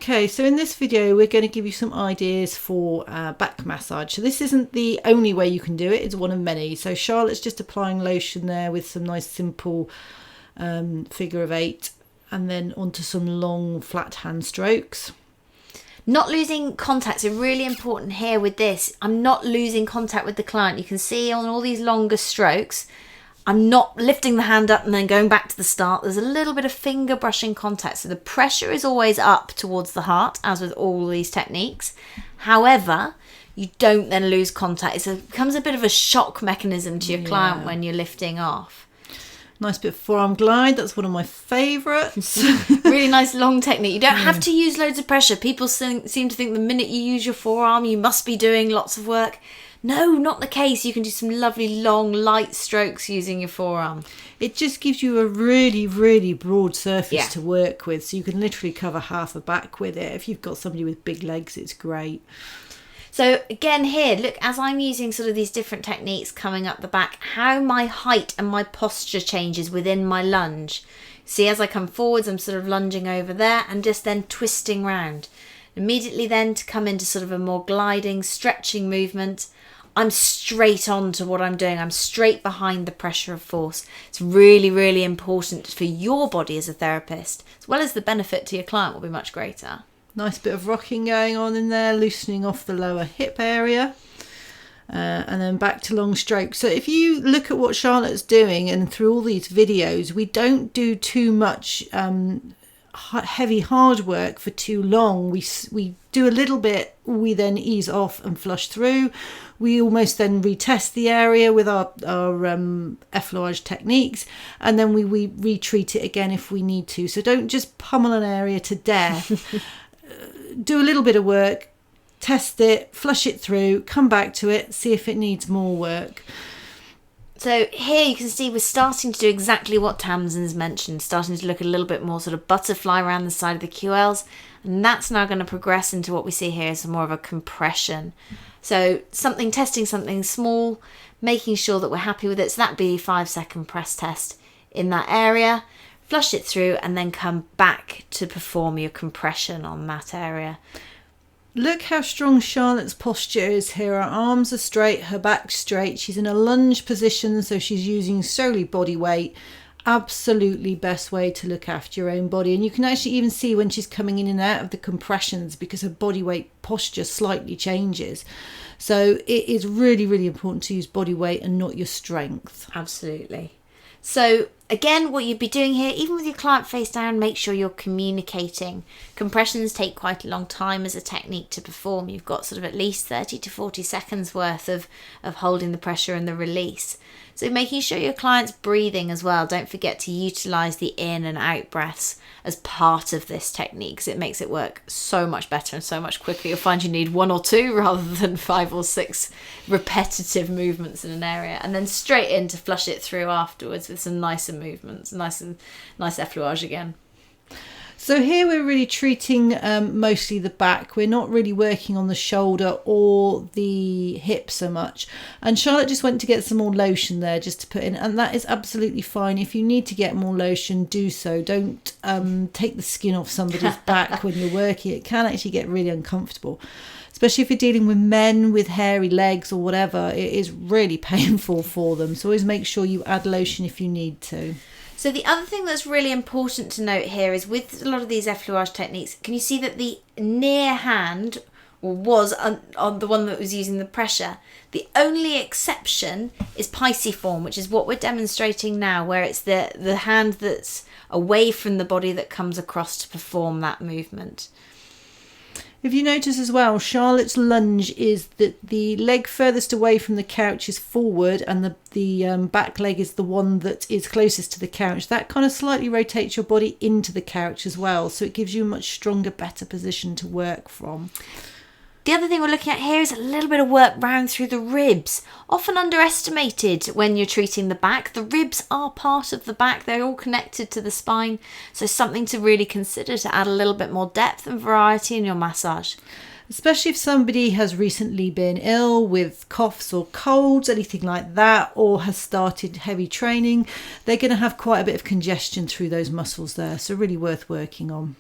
Okay, so in this video we're going to give you some ideas for back massage. So this isn't the only way you can do it, it's one of many. So Charlotte's just applying lotion there with some nice simple figure of 8 and then onto some long flat hand strokes. Not losing contact is really important here with this. I'm not losing contact with the client. You can see on all these longer strokes, I'm not lifting the hand up and then going back to the start. There's a little bit of finger brushing contact. So the pressure is always up towards the heart, as with all these techniques. However, you don't then lose contact. It becomes a bit of a shock mechanism to your client when you're lifting off. Nice bit of forearm glide. That's one of my favourites. Really nice long technique. You don't have to use loads of pressure. People seem to think the minute you use your forearm, you must be doing lots of work. No, not the case. You can do some lovely long light strokes using your forearm. It just gives you a really, really broad surface to work with. So you can literally cover half a back with it. If you've got somebody with big legs, it's great. So again here, look, as I'm using sort of these different techniques coming up the back, how my height and my posture changes within my lunge. See, as I come forwards, I'm sort of lunging over there and just then twisting round. Immediately then to come into sort of a more gliding, stretching movement, I'm straight on to what I'm doing. I'm straight behind the pressure of force. It's really, really important for your body as a therapist, as well as the benefit to your client will be much greater. Nice bit of rocking going on in there, loosening off the lower hip area. And then back to long strokes. So if you look at what Charlotte's doing and through all these videos, we don't do too much heavy hard work for too long. We do a little bit, we then ease off and flush through. We almost then retest the area with our effleurage techniques, and then we retreat it again if we need to. So don't just pummel an area to death. Do a little bit of work, test it, flush it through, come back to it, see if it needs more work. So here you can see we're starting to do exactly what Tamsin's mentioned, starting to look a little bit more sort of butterfly around the side of the QLs, and that's now going to progress into what we see here is more of a compression. So testing something small, making sure that we're happy with it. So that'd be a 5-second press test in that area. Flush it through and then come back to perform your compression on that area. Look how strong Charlotte's posture is here. Her arms are straight, her back's straight. She's in a lunge position, so she's using solely body weight. Absolutely best way to look after your own body. And you can actually even see when she's coming in and out of the compressions because her body weight posture slightly changes. So it is really, really important to use body weight and not your strength. Absolutely. So again, what you'd be doing here, even with your client face down, make sure you're communicating. Compressions take quite a long time as a technique to perform. You've got sort of at least 30 to 40 seconds worth of holding the pressure and the release. So making sure your client's breathing as well. Don't forget to utilise the in and out breaths as part of this technique because it makes it work so much better and so much quicker. You'll find you need 1 or 2 rather than 5 or 6 repetitive movements in an area, and then straight in to flush it through afterwards with some nicer movements, nice effleurage again. So here we're really treating mostly the back. We're not really working on the shoulder or the hip so much. And Charlotte just went to get some more lotion there just to put in. And that is absolutely fine. If you need to get more lotion, do so. Don't take the skin off somebody's back when you're working. It can actually get really uncomfortable. Especially if you're dealing with men with hairy legs or whatever. It is really painful for them. So always make sure you add lotion if you need to. So the other thing that's really important to note here is with a lot of these effleurage techniques, can you see that the near hand was on the one that was using the pressure? The only exception is Pisciform, which is what we're demonstrating now, where it's the hand that's away from the body that comes across to perform that movement. If you notice as well, Charlotte's lunge is that the leg furthest away from the couch is forward and the back leg is the one that is closest to the couch. That kind of slightly rotates your body into the couch as well. So it gives you a much stronger, better position to work from. The other thing we're looking at here is a little bit of work round through the ribs. Often underestimated when you're treating the back. The ribs are part of the back. They're all connected to the spine. So something to really consider to add a little bit more depth and variety in your massage. Especially if somebody has recently been ill with coughs or colds, anything like that, or has started heavy training, they're going to have quite a bit of congestion through those muscles there. So really worth working on.